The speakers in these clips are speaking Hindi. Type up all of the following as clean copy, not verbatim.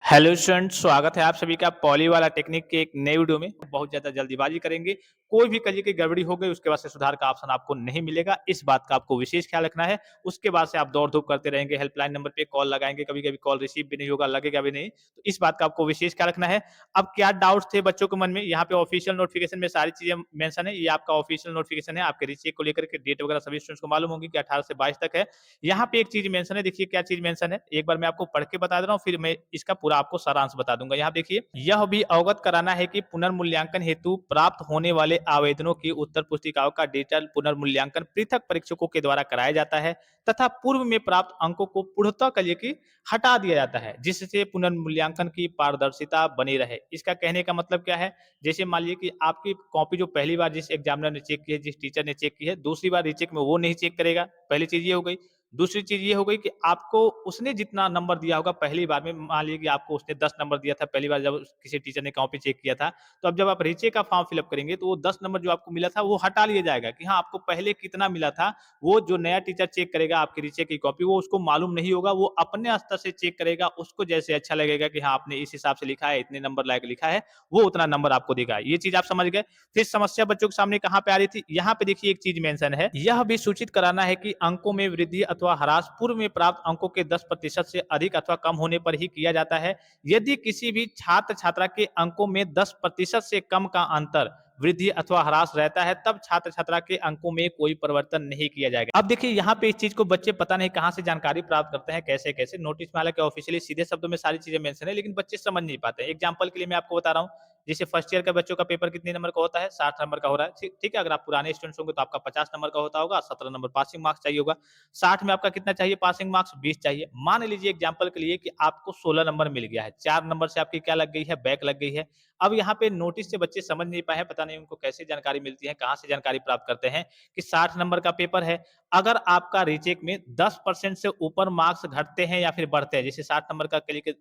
हेलो स्टूडेंट, स्वागत है आप सभी का पॉली वाला टेक्निक के एक नए वीडियो में। बहुत ज़्यादा जल्दीबाजी करेंगे, कोई भी करिए की गड़बड़ी हो गई उसके बाद से सुधार का ऑप्शन आपको नहीं मिलेगा। इस बात का आपको विशेष ख्याल रखना है। उसके बाद से आप दौड़-धूप करते रहेंगे, हेल्पलाइन नंबर पे कॉल लगाएँगे, कभी-कभी कॉल रिसीव भी नहीं होगा, लगेगा भी नहीं। तो इस बात का आपको विशेष ख्याल रखना है। अब क्या डाउट्स थे बच्चों के मन में, यहाँ पे ऑफिशियल नोटिफिकेशन में सारी चीज़ें मेंशन है। ये आपका ऑफिशियल नोटिफिकेशन है, आपके रीचेक को लेकर के डेट वगैरह सभी स्टूडेंट्स को मालूम होगी कि 18 से 22 तक है। यहाँ पे एक चीज़ मेंशन है, देखिए क्या चीज़ मेंशन है, एक बार मैं आपको पढ़ के बता दे रहा हूँ, फिर मैं इसका पूरा आपको सारांश बता दूंगा। यहाँ देखिए, यह भी अवगत कराना है कि पुनर्मूल्यांकन हेतु प्राप्त होने वाले आवेदनों की उत्तर पुस्तिकाओं का डिजिटल पुनर्मूल्यांकन पृथक परीक्षकों के द्वारा कराया जाता है तथा पूर्व में प्राप्त अंकों को पूर्णतः के लिए की हटा दिया जाता है, जिससे पुनर्मूल्यांकन की पारदर्शिता बनी रहे। इसका कहने का मतलब क्या है, जैसे मान लीजिए कि आपकी कॉपी जो पहली बार जिस एग्जामिनर ने चेक की है, जिस टीचर ने चेक की है, दूसरी बार रीचेक में वो नहीं चेक करेगा। पहली चीज ये हो गई। दूसरी चीज ये हो गई कि आपको उसने जितना नंबर दिया होगा पहली बार में, मान लीजिए कि आपको उसने 10 नंबर दिया था पहली बार जब किसी टीचर ने कॉपी चेक किया था, तो अब जब आप रीचेक का फॉर्म फिलअप करेंगे तो वो 10 नंबर जो आपको मिला था वो हटा लिया जाएगा कि हाँ, आपको पहले कितना मिला था। वो जो नया टीचर चेक करेगा आपकी रीचेक की कॉपी, वो उसको मालूम नहीं होगा, वो अपने स्तर से चेक करेगा, उसको जैसे अच्छा लगेगा कि हाँ, आपने इस हिसाब से लिखा है, इतने नंबर लायक लिखा है, वो उतना नंबर आपको देगा। ये चीज आप समझ गए। फिर समस्या बच्चों के सामने कहाँ पे आ रही थी, यहाँ पे देखिए एक चीज मेंशन है, यह भी सूचित कराना है कि अंकों में वृद्धि अथवा ह्रास पूर्व में प्राप्त अंकों के 10% से अधिक अथवा कम होने पर ही किया जाता है। यदि किसी भी छात्र छात्रा के अंकों में 10% से कम का अंतर वृद्धि अथवा ह्रास रहता है, तब छात्र छात्रा के अंकों में कोई परिवर्तन नहीं किया जाएगा। अब देखिए, यहाँ पे इस चीज को बच्चे पता नहीं कहां से जानकारी प्राप्त करते हैं, कैसे कैसे नोटिस में, हालांकि ऑफिशियली सीधे शब्दों में सारी चीजें मेंशन है, लेकिन बच्चे समझ नहीं पाते। एग्जाम्पल के लिए मैं आपको बता रहा हूँ, जैसे फर्स्ट ईयर का बच्चों का पेपर कितने नंबर का होता है, 60 नंबर का हो रहा है। ठीक है, अगर आप पुराने स्टूडेंट्स होंगे तो आपका 50 नंबर का होता होगा, 17 नंबर पासिंग मार्क्स चाहिए होगा। 60 में आपका कितना चाहिए पासिंग मार्क्स, 20 चाहिए। मान लीजिए एग्जाम्पल के लिए कि आपको 16 नंबर मिल गया है, 4 नंबर से आपकी क्या लग गई है, बैक लग गई है। अब यहाँ पे नोटिस से बच्चे समझ नहीं पाए हैं, पता नहीं उनको कैसे जानकारी मिलती है, कहाँ से जानकारी प्राप्त करते हैं कि 60 नंबर का पेपर है। अगर आपका रीचेक में 10% से ऊपर मार्क्स घटते हैं या फिर बढ़ते हैं, जैसे 60 नंबर का के लिए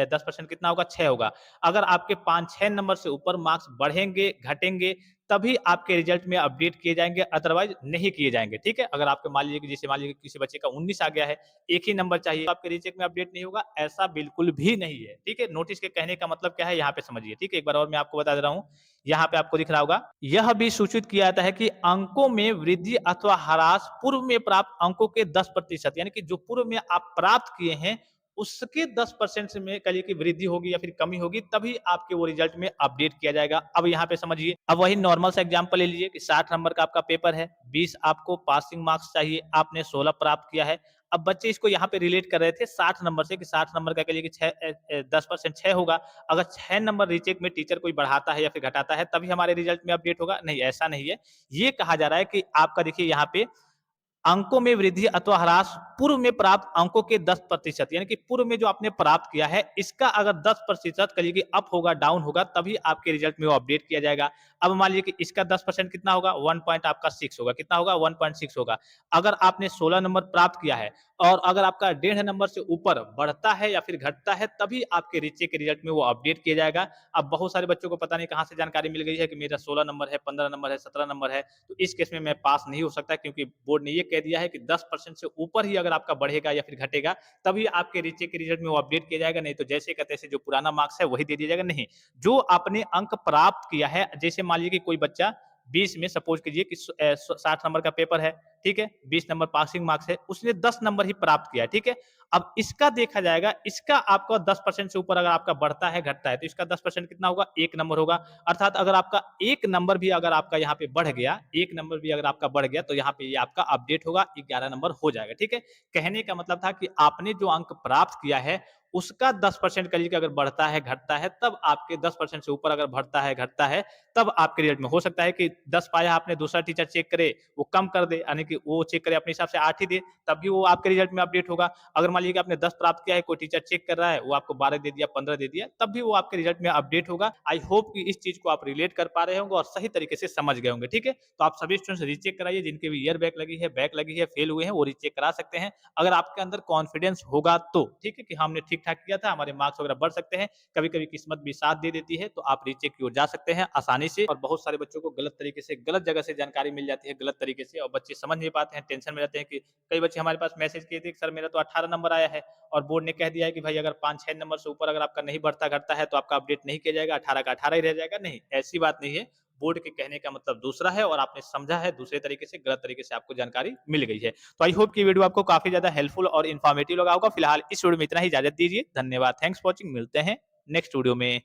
10% कितना होगा, 6 होगा। अगर आपके 5-6 नंबर से ऊपर मार्क्स बढ़ेंगे, घटेंगे, तभी आपके रिजल्ट में अपडेट किए जाएंगे, अदरवाइज नहीं किए जाएंगे। ठीक है, अगर आपके मान लीजिए कि जैसे मान लीजिए किसी बच्चे का 19 आ गया है, एक ही नंबर चाहिए, तो आपके रीचेक में अपडेट नहीं होगा, ऐसा बिल्कुल भी नहीं है। ठीक है, नोटिस के कहने का मतलब क्या है यहाँ पे समझिए। ठीक है, एक बार और मैं आपको बता दे रहा हूँ, यहाँ पे आपको दिख रहा होगा, यह भी सूचित किया जाता है कि अंकों में वृद्धि अथवा ह्रास पूर्व में प्राप्त अंकों के 10%, यानी कि जो पूर्व में आप प्राप्त किए हैं उसके 10% से में कहिए कि वृद्धि होगी या फिर कमी होगी, तभी आपके वो रिजल्ट में अपडेट किया जाएगा। अब यहाँ पे समझिए, अब वही नॉर्मल सा एग्जांपल ले लीजिए कि 60 नंबर का आपका पेपर है, 20 आपको पासिंग मार्क्स चाहिए, आपने 16 प्राप्त किया है। अब बच्चे इसको यहाँ पे रिलेट कर रहे थे 60 नंबर से कि 60 नंबर का कहिए कि 10% 6 होगा। अगर 6 नंबर रीचेक में टीचर कोई बढ़ाता है या फिर घटाता है तभी हमारे रिजल्ट में अपडेट होगा, नहीं, ऐसा नहीं है। ये कहा जा रहा है कि आपका देखिए यहाँ पे अंकों में वृद्धि अथवा ह्रास पूर्व में प्राप्त अंकों के 10%, यानी कि पूर्व में जो आपने प्राप्त किया है इसका अगर 10% कहिए कि अप होगा, डाउन होगा, तभी आपके रिजल्ट में वो अपडेट किया जाएगा। अब मान लीजिए कि इसका 10% कितना होगा, 1 पॉइंट आपका 6 होगा, कितना होगा, 1.6 होगा। अगर आपने 16 नंबर प्राप्त किया है और अगर आपका 1.5 नंबर से ऊपर बढ़ता है या फिर घटता है, तभी आपके रीचे के रिजल्ट में वो अपडेट किया जाएगा। अब बहुत सारे बच्चों को पता नहीं कहां से जानकारी मिल गई है कि मेरा 16 नंबर है, 15 नंबर है, 17 नंबर है, तो इस केस में मैं पास नहीं हो सकता, क्योंकि बोर्ड ने ये कह दिया है कि 10% से ऊपर ही अगर आपका बढ़ेगा या फिर घटेगा तभी आपके रीचे के रिजल्ट में वो अपडेट किया जाएगा, नहीं तो जैसे का तैसे जो पुराना मार्क्स है वही दे दिया जाएगा। नहीं, जो आपने अंक प्राप्त किया है, जैसे मान लीजिए कि कोई बच्चा 20 में सपोज कीजिए कि 60 नंबर का पेपर है, ठीक है, 20 नंबर पासिंग मार्क्स है, उसने 10 नंबर ही प्राप्त किया है। ठीक है, अब इसका देखा जाएगा, इसका आपका 10% से ऊपर अगर आपका बढ़ता है घटता है तो इसका 10% कितना होगा, 1 नंबर होगा। अर्थात अगर आपका 1 नंबर भी अगर आपका यहाँ पे बढ़ गया, 1 नंबर भी अगर आपका बढ़ गया तो यहाँ पे ये आपका अपडेट होगा, 11 नंबर हो जाएगा। ठीक है, कहने का मतलब था कि आपने जो अंक प्राप्त किया है उसका 10% कहिए कि अगर बढ़ता है घटता है, तब आपके 10% से ऊपर अगर बढ़ता है घटता है, तब आपके रिजल्ट में हो सकता है कि 10 पाया आपने, दूसरा टीचर चेक करे वो कम कर दे, यानी कि वो चेक करे अपने हिसाब से 8 ही दे, तब भी वो आपके रिजल्ट में अपडेट होगा। अगर मान लीजिए कि आपने 10 प्राप्त किया है, कोई टीचर चेक कर रहा है, वो आपको 12 दे दिया, 15 दे दिया, तब भी वो आपके रिजल्ट में अपडेट होगा। आई होप कि इस चीज को आप रिलेट कर पा रहे होंगे और सही तरीके से समझ गए होंगे। ठीक है, तो आप सभी स्टूडेंट्स रीचेक कराइए, जिनके भी ईयर बैक लगी है, फेल हुए हैं, वो रीचेक करा सकते हैं। अगर आपके अंदर कॉन्फिडेंस होगा तो, ठीक है, कि हमने ठीक ठाक किया था, हमारे मार्क्स वगैरह बढ़ सकते हैं, कभी कभी किस्मत भी साथ दे देती है, तो आप रीचेक की ओर जा सकते हैं आसानी से। और बहुत सारे बच्चों को गलत तरीके से, गलत जगह से जानकारी मिल जाती है, गलत तरीके से, और बच्चे समझ नहीं पाते हैं, टेंशन में रहते हैं कि कई बच्चे हमारे पास मैसेज किए थे कि सर मेरा तो 18 नंबर आया है और बोर्ड ने कह दिया है कि भाई अगर 5-6 नंबर से ऊपर अगर आपका नहीं बढ़ता-घटता है तो आपका अपडेट नहीं किया जाएगा, 18 का 18 ही रह जाएगा। नहीं, ऐसी बात नहीं है। बोर्ड के कहने का मतलब दूसरा है और आपने समझा है दूसरे तरीके से, गलत तरीके से आपको जानकारी मिल गई है। तो आई होप कि वीडियो आपको काफ़ी ज़्यादा हेल्पफुल और इन्फॉर्मेटिव लगा होगा। फिलहाल इस वीडियो में इतना ही, इजाज़त दीजिए। धन्यवाद। Thanks for watching. मिलते हैं नेक्स्ट वीडियो में।